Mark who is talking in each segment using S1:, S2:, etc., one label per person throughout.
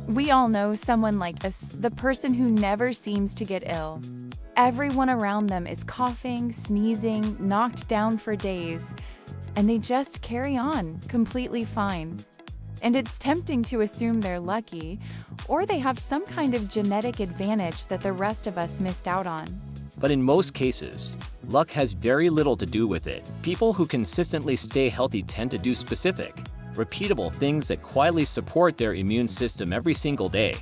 S1: We all know someone like this, the person who never seems to get ill. Everyone around them is coughing, sneezing, knocked down for days, and they just carry on, completely fine. And it's tempting to assume they're lucky, or they have some kind of genetic advantage that the rest of us missed out on.
S2: But in most cases, luck has very little to do with it. People who consistently stay healthy tend to do specific, repeatable things that quietly support their immune system every single day.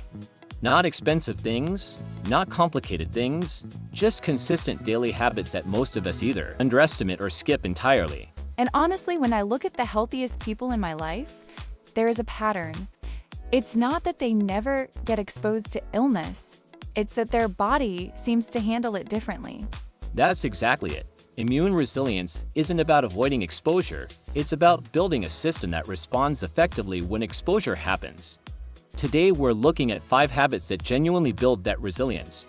S2: Not expensive things, not complicated things, just consistent daily habits that most of us either underestimate or skip entirely.
S1: And honestly, when I look at the healthiest people in my life, there is a pattern. It's not that they never get exposed to illness. It's that their body seems to handle it differently.
S2: That's exactly it. Immune resilience isn't about avoiding exposure, it's about building a system that responds effectively when exposure happens. Today we're looking at 5 habits that genuinely build that resilience,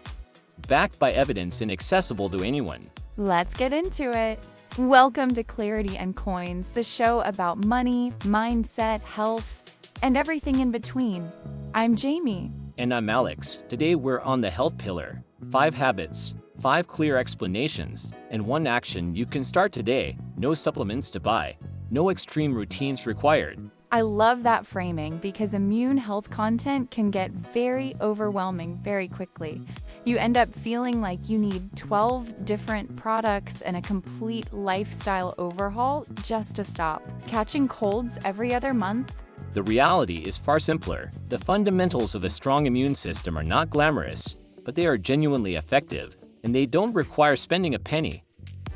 S2: backed by evidence and accessible to anyone.
S1: Let's get into it. Welcome to Clarity and Coins, the show about money, mindset, health, and everything in between. I'm Jamie.
S2: And I'm Alex. Today we're on the health pillar. 5 habits, 5 clear explanations, and 1 action you can start today. No supplements to buy, no extreme routines required.
S1: I love that framing because immune health content can get very overwhelming very quickly. You end up feeling like you need 12 different products and a complete lifestyle overhaul just to stop catching colds every other month.
S2: The reality is far simpler. The fundamentals of a strong immune system are not glamorous, but they are genuinely effective, and they don't require spending a penny.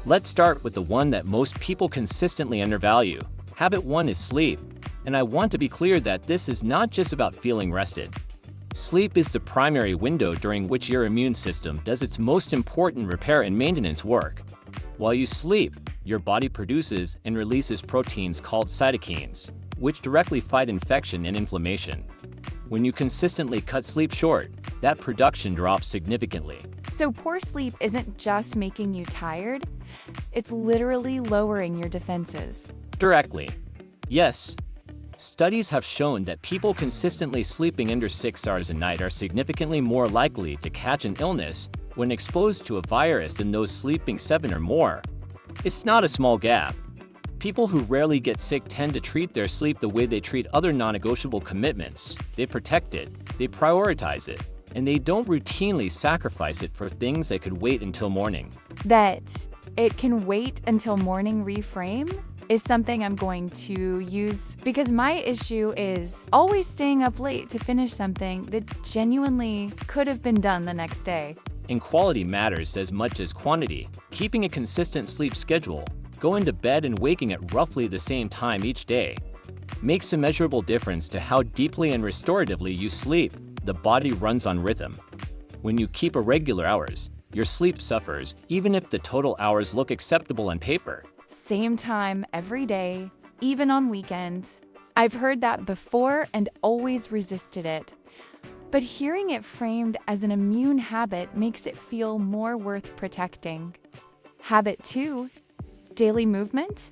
S2: Let's start with the one that most people consistently undervalue. Habit 1 is sleep, and I want to be clear that this is not just about feeling rested. Sleep is the primary window during which your immune system does its most important repair and maintenance work. While you sleep, your body produces and releases proteins called cytokines, which directly fight infection and inflammation. When you consistently cut sleep short, that production drops significantly.
S1: So poor sleep isn't just making you tired, it's literally lowering your defenses.
S2: Directly. Yes. Studies have shown that people consistently sleeping under 6 hours a night are significantly more likely to catch an illness when exposed to a virus than those sleeping 7 or more. It's not a small gap. People who rarely get sick tend to treat their sleep the way they treat other non-negotiable commitments. They protect it, they prioritize it, and they don't routinely sacrifice it for things that could wait until morning.
S1: That it can wait until morning reframe is something I'm going to use because my issue is always staying up late to finish something that genuinely could have been done the next day.
S2: And quality matters as much as quantity. Keeping a consistent sleep schedule, going to bed and waking at roughly the same time each day, makes a measurable difference to how deeply and restoratively you sleep. The body runs on rhythm. When you keep irregular hours, your sleep suffers, even if the total hours look acceptable on paper.
S1: Same time every day, even on weekends. I've heard that before and always resisted it. But hearing it framed as an immune habit makes it feel more worth protecting. Habit 2, daily movement?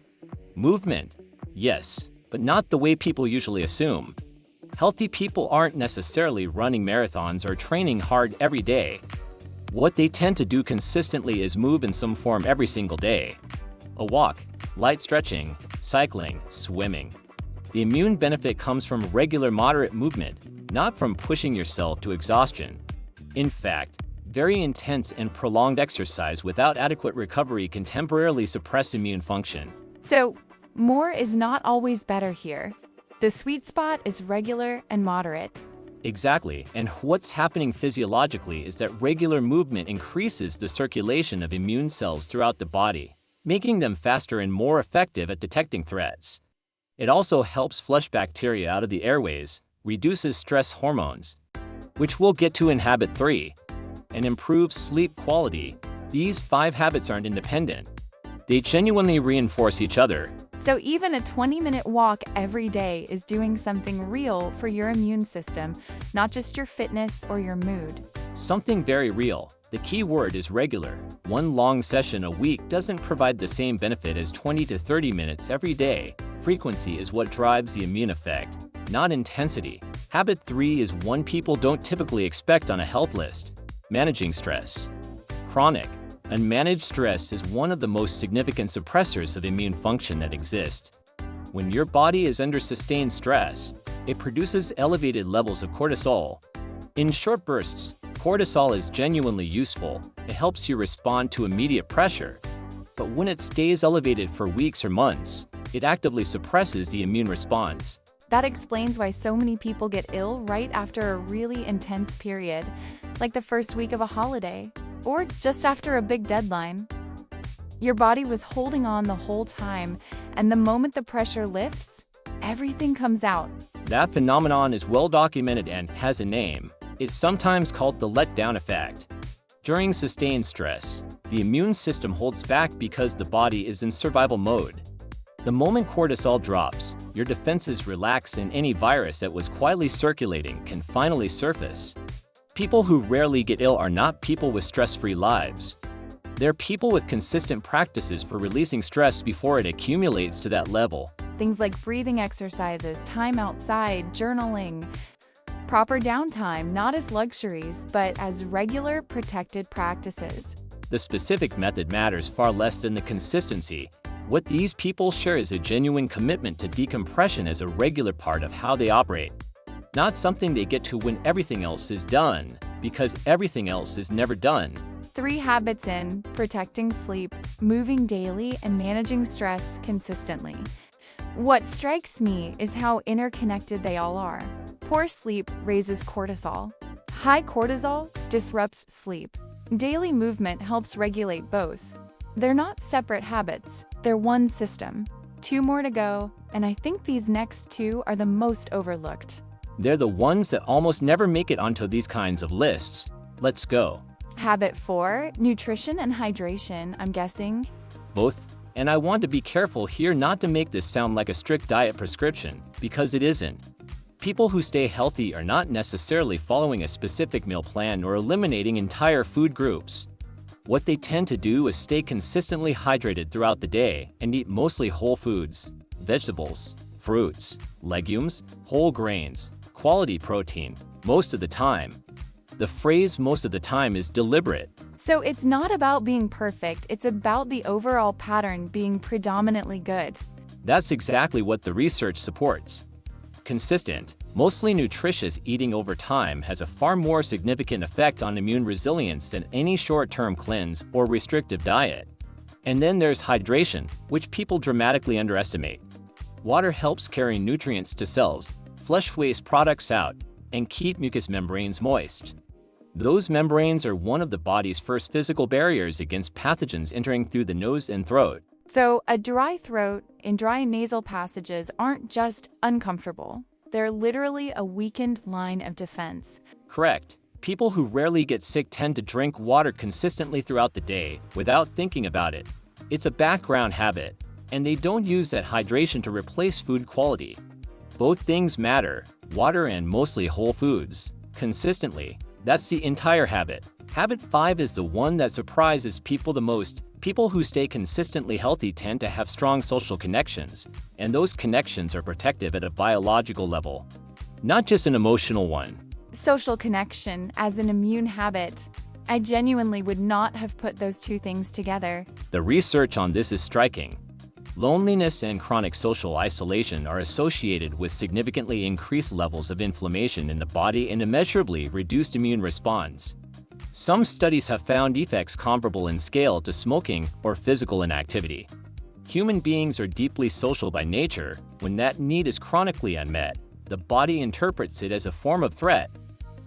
S2: Movement, yes, but not the way people usually assume. Healthy people aren't necessarily running marathons or training hard every day. What they tend to do consistently is move in some form every single day. A walk, light stretching, cycling, swimming. The immune benefit comes from regular moderate movement, not from pushing yourself to exhaustion. In fact, very intense and prolonged exercise without adequate recovery can temporarily suppress immune function.
S1: So, more is not always better here. The sweet spot is regular and moderate.
S2: Exactly, and what's happening physiologically is that regular movement increases the circulation of immune cells throughout the body, making them faster and more effective at detecting threats. It also helps flush bacteria out of the airways, reduces stress hormones, which we'll get to in habit 3, and improves sleep quality. These 5 habits aren't independent. They genuinely reinforce each other.
S1: So even a 20-minute walk every day is doing something real for your immune system, not just your fitness or your mood.
S2: Something very real. The key word is regular. One long session a week doesn't provide the same benefit as 20 to 30 minutes every day. Frequency is what drives the immune effect. not intensity. Habit 3 is one people don't typically expect on a health list: managing stress. Chronic, unmanaged stress is one of the most significant suppressors of immune function that exist. When your body is under sustained stress, it produces elevated levels of cortisol. In short bursts, cortisol is genuinely useful. It helps you respond to immediate pressure. But when it stays elevated for weeks or months, it actively suppresses the immune response.
S1: That explains why so many people get ill right after a really intense period, like the first week of a holiday, or just after a big deadline. Your body was holding on the whole time, and the moment the pressure lifts, everything comes out.
S2: That phenomenon is well documented and has a name. It's sometimes called the letdown effect. During sustained stress, the immune system holds back because the body is in survival mode. The moment cortisol drops, your defenses relax and any virus that was quietly circulating can finally surface. People who rarely get ill are not people with stress-free lives. They're people with consistent practices for releasing stress before it accumulates to that level.
S1: Things like breathing exercises, time outside, journaling. Proper downtime, not as luxuries, but as regular protected practices.
S2: The specific method matters far less than the consistency. What these people share is a genuine commitment to decompression as a regular part of how they operate. Not something they get to when everything else is done, because everything else is never done.
S1: 3 habits in: protecting sleep, moving daily, and managing stress consistently. What strikes me is how interconnected they all are. Poor sleep raises cortisol. High cortisol disrupts sleep. Daily movement helps regulate both. They're not separate habits, they're one system. 2 more to go, and I think these next 2 are the most overlooked.
S2: They're the ones that almost never make it onto these kinds of lists. Let's go.
S1: Habit 4, nutrition and hydration, I'm guessing.
S2: Both. And I want to be careful here not to make this sound like a strict diet prescription, because it isn't. People who stay healthy are not necessarily following a specific meal plan or eliminating entire food groups. What they tend to do is stay consistently hydrated throughout the day and eat mostly whole foods, vegetables, fruits, legumes, whole grains, quality protein, most of the time. The phrase "most of the time" is deliberate.
S1: So it's not about being perfect, it's about the overall pattern being predominantly good.
S2: That's exactly what the research supports. Consistent, mostly nutritious eating over time has a far more significant effect on immune resilience than any short-term cleanse or restrictive diet. And then there's hydration, which people dramatically underestimate. Water helps carry nutrients to cells, flush waste products out, and keep mucous membranes moist. Those membranes are one of the body's first physical barriers against pathogens entering through the nose and throat.
S1: So a dry throat and dry nasal passages aren't just uncomfortable. They're literally a weakened line of defense.
S2: Correct. People who rarely get sick tend to drink water consistently throughout the day without thinking about it. It's a background habit, and they don't use that hydration to replace food quality. Both things matter, water and mostly whole foods, consistently. That's the entire habit. Habit 5 is the one that surprises people the most. People who stay consistently healthy tend to have strong social connections, and those connections are protective at a biological level, not just an emotional one.
S1: Social connection as an immune habit. I genuinely would not have put those 2 things together.
S2: The research on this is striking. Loneliness and chronic social isolation are associated with significantly increased levels of inflammation in the body and immeasurably reduced immune response. Some studies have found effects comparable in scale to smoking or physical inactivity. Human beings are deeply social by nature. When that need is chronically unmet, the body interprets it as a form of threat,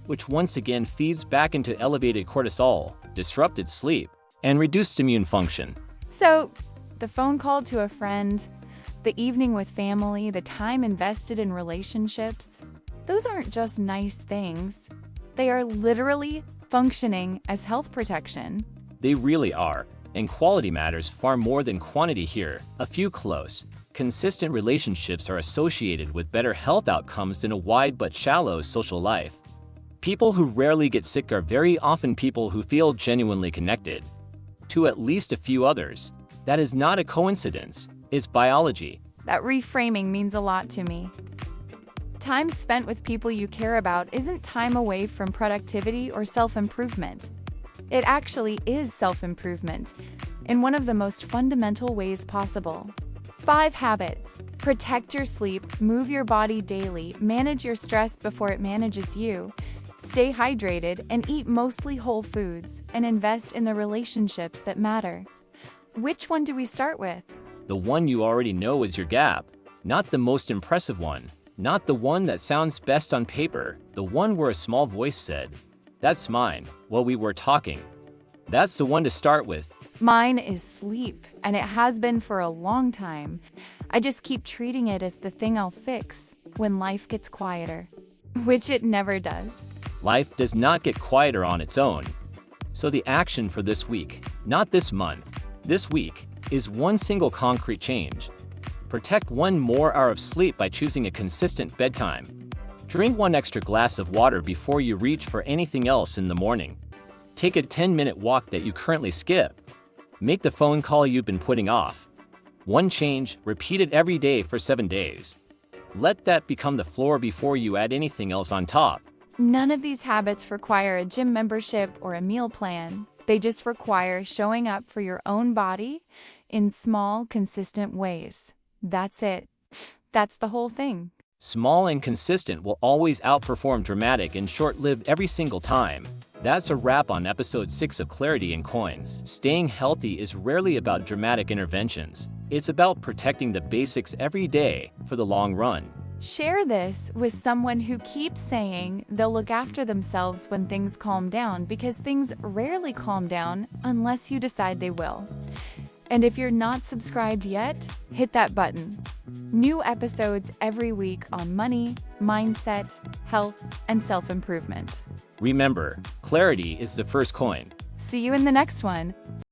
S2: which once again feeds back into elevated cortisol, disrupted sleep, and reduced immune function.
S1: So, the phone call to a friend, the evening with family, the time invested in relationships, those aren't just nice things. They are literally functioning as health protection.
S2: They really are, and quality matters far more than quantity here. A few close, consistent relationships are associated with better health outcomes than a wide but shallow social life. People who rarely get sick are very often people who feel genuinely connected to at least a few others. That is not a coincidence, it's biology.
S1: That reframing means a lot to me. Time spent with people you care about isn't time away from productivity or self-improvement. It actually is self-improvement in one of the most fundamental ways possible. 5 habits. Protect your sleep, move your body daily, manage your stress before it manages you, stay hydrated, and eat mostly whole foods, and invest in the relationships that matter. Which one do we start with?
S2: The one you already know is your gap, not the most impressive one, not the one that sounds best on paper, the one where a small voice said, "That's mine," while we were talking. That's the one to start with.
S1: Mine is sleep, and it has been for a long time. I just keep treating it as the thing I'll fix when life gets quieter, which it never does.
S2: Life does not get quieter on its own. So the action for this week, not this month, this week, is one single concrete change. Protect 1 more hour of sleep by choosing a consistent bedtime. Drink 1 extra glass of water before you reach for anything else in the morning. Take a 10-minute walk that you currently skip. Make the phone call you've been putting off. One change, repeat it every day for 7 days. Let that become the floor before you add anything else on top.
S1: None of these habits require a gym membership or a meal plan. They just require showing up for your own body in small, consistent ways. That's it. That's the whole thing.
S2: Small and consistent will always outperform dramatic and short-lived every single time. That's a wrap on episode 6 of Clarity in Coins. Staying healthy is rarely about dramatic interventions. It's about protecting the basics every day for the long run.
S1: Share this with someone who keeps saying they'll look after themselves when things calm down, because things rarely calm down unless you decide they will. And if you're not subscribed yet, hit that button. New episodes every week on money, mindset, health, and self-improvement.
S2: Remember, clarity is the first coin.
S1: See you in the next one.